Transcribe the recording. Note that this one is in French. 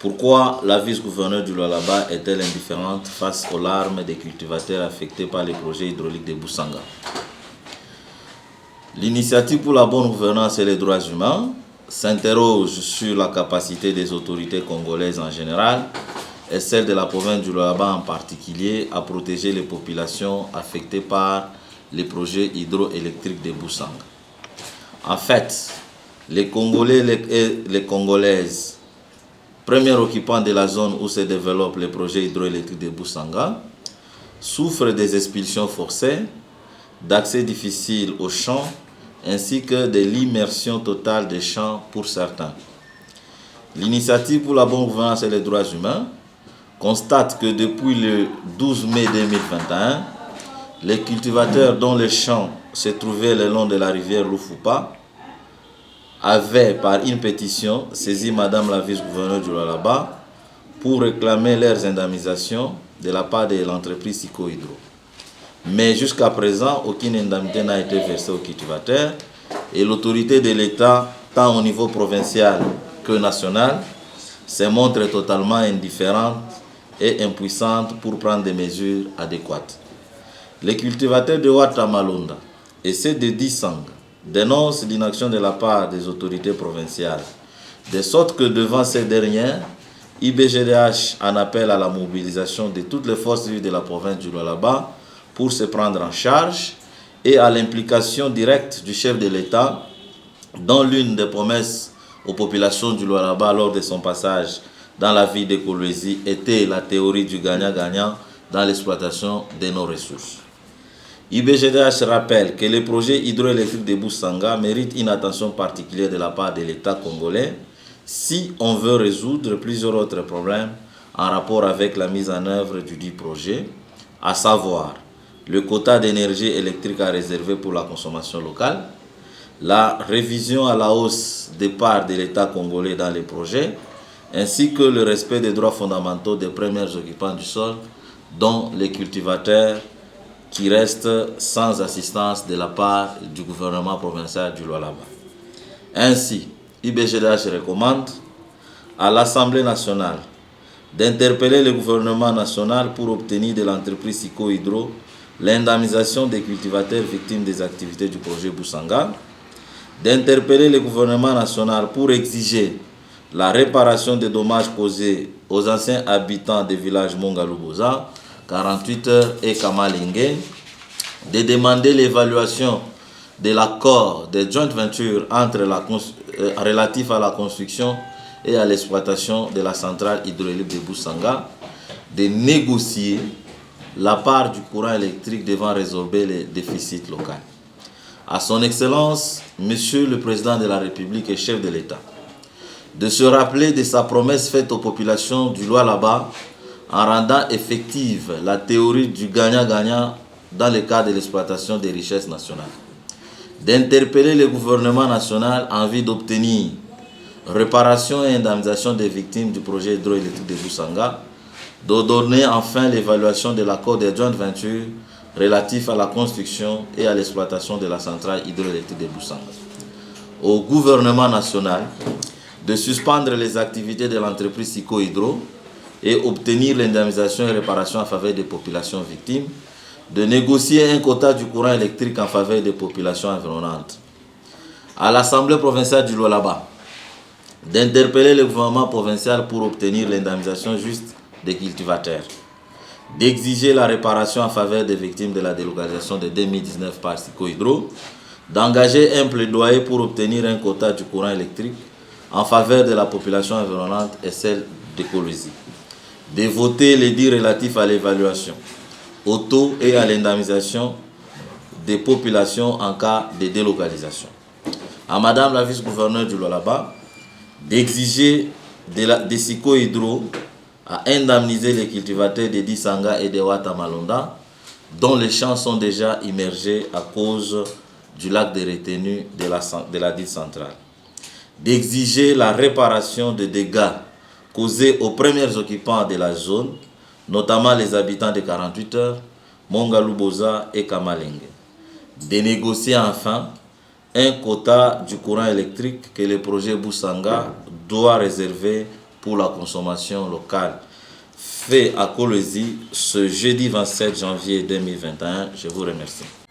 Pourquoi la vice-gouverneure du Lualaba est-elle indifférente face aux larmes des cultivateurs affectés par les projets hydrauliques de Boussanga? L'initiative pour la bonne gouvernance et les droits humains s'interroge sur la capacité des autorités congolaises en général et celle de la province du Lualaba en particulier à protéger les populations affectées par les projets hydroélectriques de Boussanga. En fait, les Congolais et les Congolaises, premiers occupants de la zone où se développent les projets hydroélectriques de Boussanga, souffrent des expulsions forcées, d'accès difficile aux champs, ainsi que de l'immersion totale des champs pour certains. L'initiative pour la bonne gouvernance et les droits humains constate que depuis le 12 mai 2021, les cultivateurs dont les champs se trouvaient le long de la rivière Lufupa avaient, par une pétition, saisi Madame la vice-gouverneure du Lualaba pour réclamer leurs indemnisations de la part de l'entreprise Siko Hydro. Mais jusqu'à présent, aucune indemnité n'a été versée aux cultivateurs et l'autorité de l'État, tant au niveau provincial que national, se montre totalement indifférente et impuissante pour prendre des mesures adéquates. Les cultivateurs de Ouattamalonda et ceux de Dissanga dénoncent l'inaction de la part des autorités provinciales, de sorte que devant ces dernières, IBGDH en appelle à la mobilisation de toutes les forces vives de la province du Lualaba pour se prendre en charge et à l'implication directe du chef de l'État dont l'une des promesses aux populations du Lualaba lors de son passage dans la ville de Kolwezi était la théorie du gagnant-gagnant dans l'exploitation de nos ressources. IBGDH rappelle que les projets hydroélectriques de Boussanga méritent une attention particulière de la part de l'État congolais si on veut résoudre plusieurs autres problèmes en rapport avec la mise en œuvre du dit projet, à savoir le quota d'énergie électrique à réserver pour la consommation locale, la révision à la hausse des parts de l'État congolais dans les projets, ainsi que le respect des droits fondamentaux des premiers occupants du sol, dont les cultivateurs qui restent sans assistance de la part du gouvernement provincial du Lualaba. Ainsi, IBGDH recommande à l'Assemblée nationale d'interpeller le gouvernement national pour obtenir de l'entreprise Siko Hydro l'indemnisation des cultivateurs victimes des activités du projet Boussanga, d'interpeller le gouvernement national pour exiger la réparation des dommages causés aux anciens habitants des villages Mongaluboza, 48 heures et Kamalingue, de demander l'évaluation de l'accord de joint venture relatif à la construction et à l'exploitation de la centrale hydraulique de Boussanga, de négocier la part du courant électrique devant résorber les déficits locaux. À son Excellence, Monsieur le Président de la République et chef de l'État, de se rappeler de sa promesse faite aux populations du Lualaba en rendant effective la théorie du gagnant-gagnant dans le cadre de l'exploitation des richesses nationales, d'interpeller le gouvernement national en vue d'obtenir réparation et indemnisation des victimes du projet hydroélectrique de Boussanga, de donner enfin l'évaluation de l'accord de joint venture relatif à la construction et à l'exploitation de la centrale hydroélectrique de Boussanga. Au gouvernement national de suspendre les activités de l'entreprise Siko Hydro et obtenir l'indemnisation et réparation en faveur des populations victimes, de négocier un quota du courant électrique en faveur des populations environnantes. À l'Assemblée provinciale du Lualaba, d'interpeller le gouvernement provincial pour obtenir l'indemnisation juste des cultivateurs, d'exiger la réparation en faveur des victimes de la délocalisation de 2019 par Siko Hydro, d'engager un plaidoyer pour obtenir un quota du courant électrique en faveur de la population environnante et celle de Kolwezi, de voter l'édit relatif à l'évaluation, au taux et à l'indemnisation des populations en cas de délocalisation. À Madame la vice-gouverneure du Lualaba, d'exiger de Siko Hydro à indemniser les cultivateurs de Dissanga et de Ouattamalonda, dont les champs sont déjà immergés à cause du lac de retenue de la dite centrale. D'exiger la réparation des dégâts causés aux premiers occupants de la zone, notamment les habitants de 48 heures, Mongaluboza et Kamalingue. De négocier enfin un quota du courant électrique que le projet Boussanga doit réserver pour la consommation locale fait à Kolwezi ce jeudi 27 janvier 2021. Je vous remercie.